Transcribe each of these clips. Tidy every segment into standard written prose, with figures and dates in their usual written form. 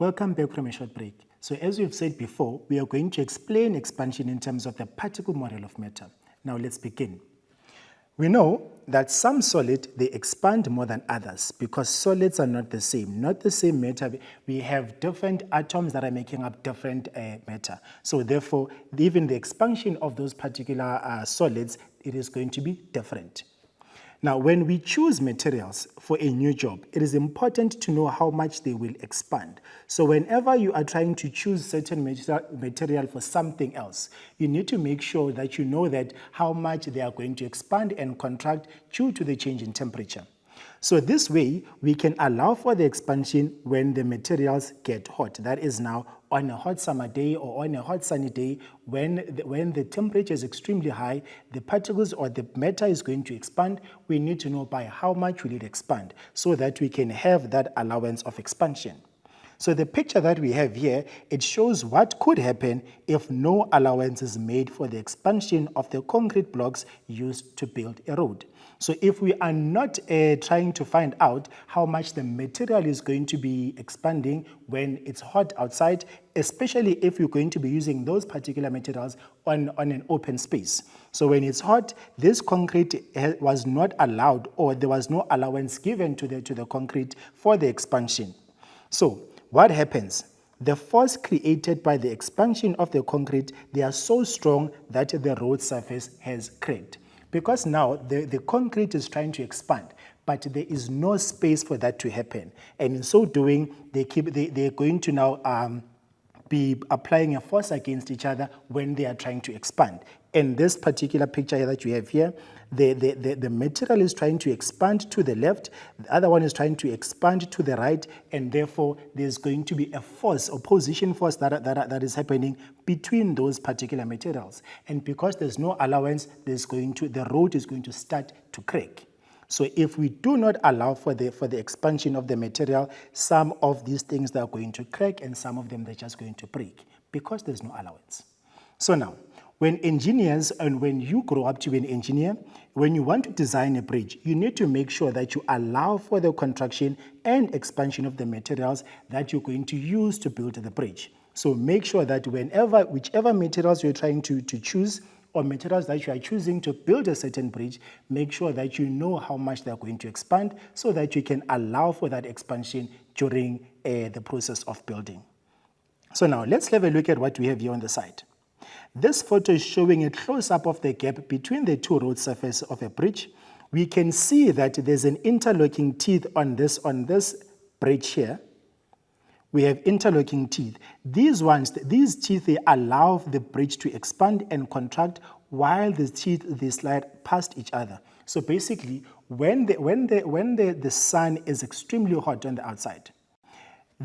Welcome back from a short break. So as we've said before, we are going to explain expansion in terms of the particle model of matter. Now let's begin. We know that some solids, they expand more than others because solids are not the same matter. We have different atoms that are making up different matter. So therefore, even the expansion of those particular solids, it is going to be different. Now, when we choose materials for a new job, it is important to know how much they will expand. So whenever you are trying to choose certain material for something else, you need to make sure that you know that how much they are going to expand and contract due to the change in temperature. So this way, we can allow for the expansion when the materials get hot. That is now on a hot summer day or on a hot sunny day, when the temperature is extremely high, the particles or the matter is going to expand. We need to know by how much will it expand so that we can have that allowance of expansion. So the picture that we have here, it shows what could happen if no allowance is made for the expansion of the concrete blocks used to build a road. So if we are not trying to find out how much the material is going to be expanding when it's hot outside, especially if you're going to be using those particular materials on an open space. So when it's hot, this concrete was not allowed, or there was no allowance given to the concrete for the expansion. So what happens? The force created by the expansion of the concrete, they are so strong that the road surface has cracked. Because now the concrete is trying to expand, but there is no space for that to happen. And in so doing, they're going to now be applying a force against each other when they are trying to expand. In this particular picture that you have here, the material is trying to expand to the left, the other one is trying to expand to the right, and therefore there's going to be a force, opposition force that is happening between those particular materials. And because there's no allowance, the road is going to start to crack. So if we do not allow for the expansion of the material, some of these things are going to crack and some of them they're just going to break because there's no allowance. So now, when engineers, and when you grow up to be an engineer, when you want to design a bridge, you need to make sure that you allow for the contraction and expansion of the materials that you're going to use to build the bridge. So make sure that whichever materials you're trying to choose, or materials that you are choosing to build a certain bridge, make sure that you know how much they're going to expand so that you can allow for that expansion during the process of building. So now let's have a look at what we have here on the side. This photo is showing a close-up of the gap between the two road surfaces of a bridge. We can see that there's an interlocking teeth on this bridge here. We have interlocking teeth. These teeth, they allow the bridge to expand and contract while the teeth, they slide past each other. So basically, when the sun is extremely hot on the outside,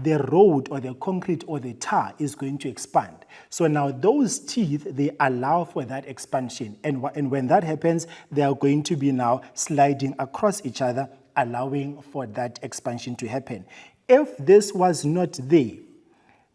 the road or the concrete or the tar is going to expand. So now those teeth, they allow for that expansion. And when that happens, they are going to be now sliding across each other, allowing for that expansion to happen. If this was not there,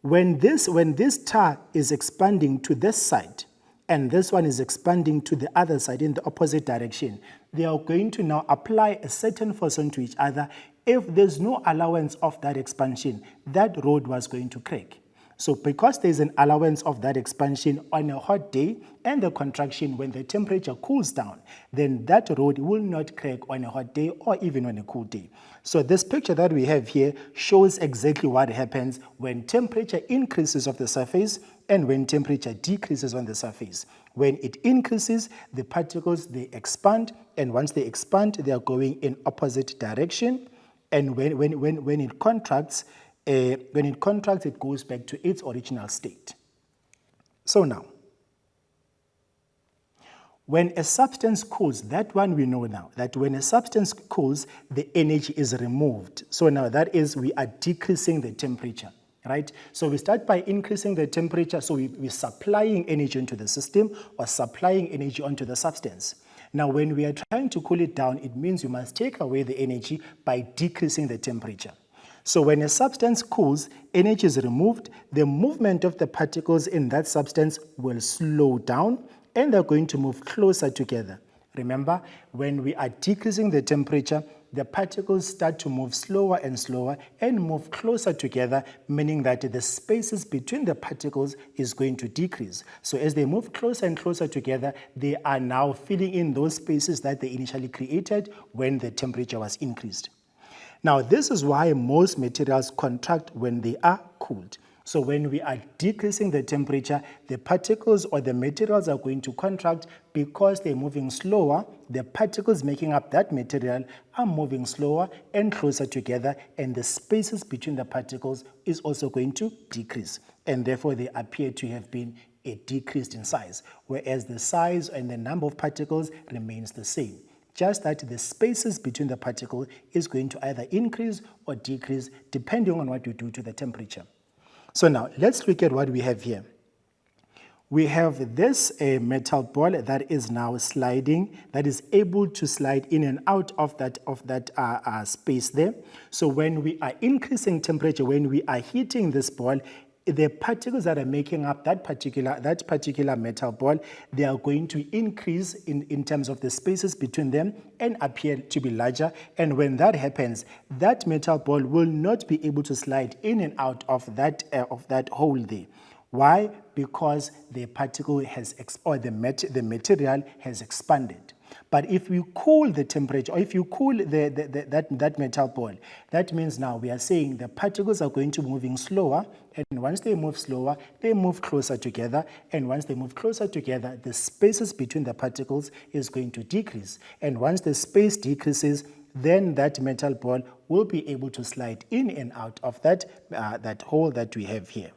when this tar is expanding to this side, and this one is expanding to the other side in the opposite direction, they are going to now apply a certain force onto each other. If there's no allowance of that expansion, that road was going to crack. So because there's an allowance of that expansion on a hot day and the contraction when the temperature cools down, then that road will not crack on a hot day or even on a cool day. So this picture that we have here shows exactly what happens when temperature increases of the surface and when temperature decreases on the surface. When it increases, the particles, they expand, and once they expand, they are going in opposite direction. And when it contracts, it goes back to its original state. So now, when a substance cools, that one we know now, that when a substance cools, the energy is removed. So now that is, we are decreasing the temperature, right? So we start by increasing the temperature, so we're supplying energy into the system or supplying energy onto the substance. Now, when we are trying to cool it down, it means you must take away the energy by decreasing the temperature. So when a substance cools, energy is removed, the movement of the particles in that substance will slow down, and they're going to move closer together. Remember, when we are decreasing the temperature, the particles start to move slower and slower and move closer together, meaning that the spaces between the particles is going to decrease. So as they move closer and closer together, they are now filling in those spaces that they initially created when the temperature was increased. Now, this is why most materials contract when they are cooled. So when we are decreasing the temperature, the particles or the materials are going to contract because they're moving slower. The particles making up that material are moving slower and closer together, and the spaces between the particles is also going to decrease. And therefore, they appear to have been decreased in size, whereas the size and the number of particles remains the same. Just that the spaces between the particles is going to either increase or decrease depending on what you do to the temperature. So now, let's look at what we have here. We have this metal ball that is now sliding, that is able to slide in and out of that space there. So when we are increasing temperature, when we are heating this ball, the particles that are making up that particular metal ball, they are going to increase in terms of the spaces between them and appear to be larger. And when that happens, that metal ball will not be able to slide in and out of that hole there. Why? Because the particle has, or the material has expanded. But if we cool the temperature, or if you cool that metal ball, that means now we are saying the particles are going to be moving slower, and once they move slower, they move closer together, and once they move closer together, the spaces between the particles is going to decrease. And once the space decreases, then that metal ball will be able to slide in and out of that hole that we have here.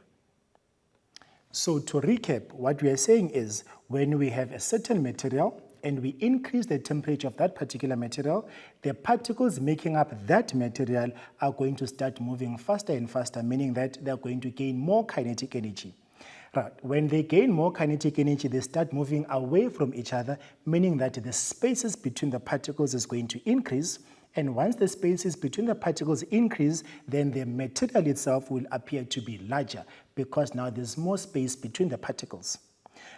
So to recap, what we are saying is when we have a certain material and we increase the temperature of that particular material, the particles making up that material are going to start moving faster and faster, meaning that they're going to gain more kinetic energy. Right. When they gain more kinetic energy, they start moving away from each other, meaning that the spaces between the particles is going to increase. And once the spaces between the particles increase, then the material itself will appear to be larger because now there's more space between the particles.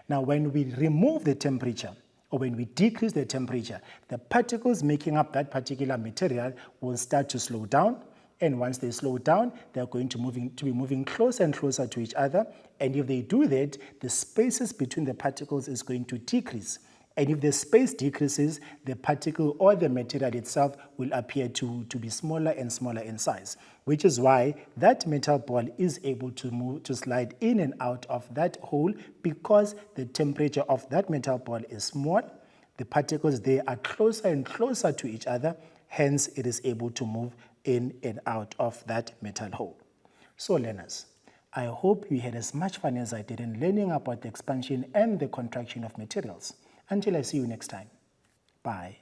Now, when we remove the temperature, or when we decrease the temperature, the particles making up that particular material will start to slow down. And once they slow down, they're going to be moving closer and closer to each other. And if they do that, the spaces between the particles is going to decrease. And if the space decreases, the particle or the material itself will appear to be smaller and smaller in size, which is why that metal ball is able to slide in and out of that hole because the temperature of that metal ball is small. The particles, they are closer and closer to each other, hence it is able to move in and out of that metal hole. So learners, I hope you had as much fun as I did in learning about the expansion and the contraction of materials. Until I see you next time. Bye.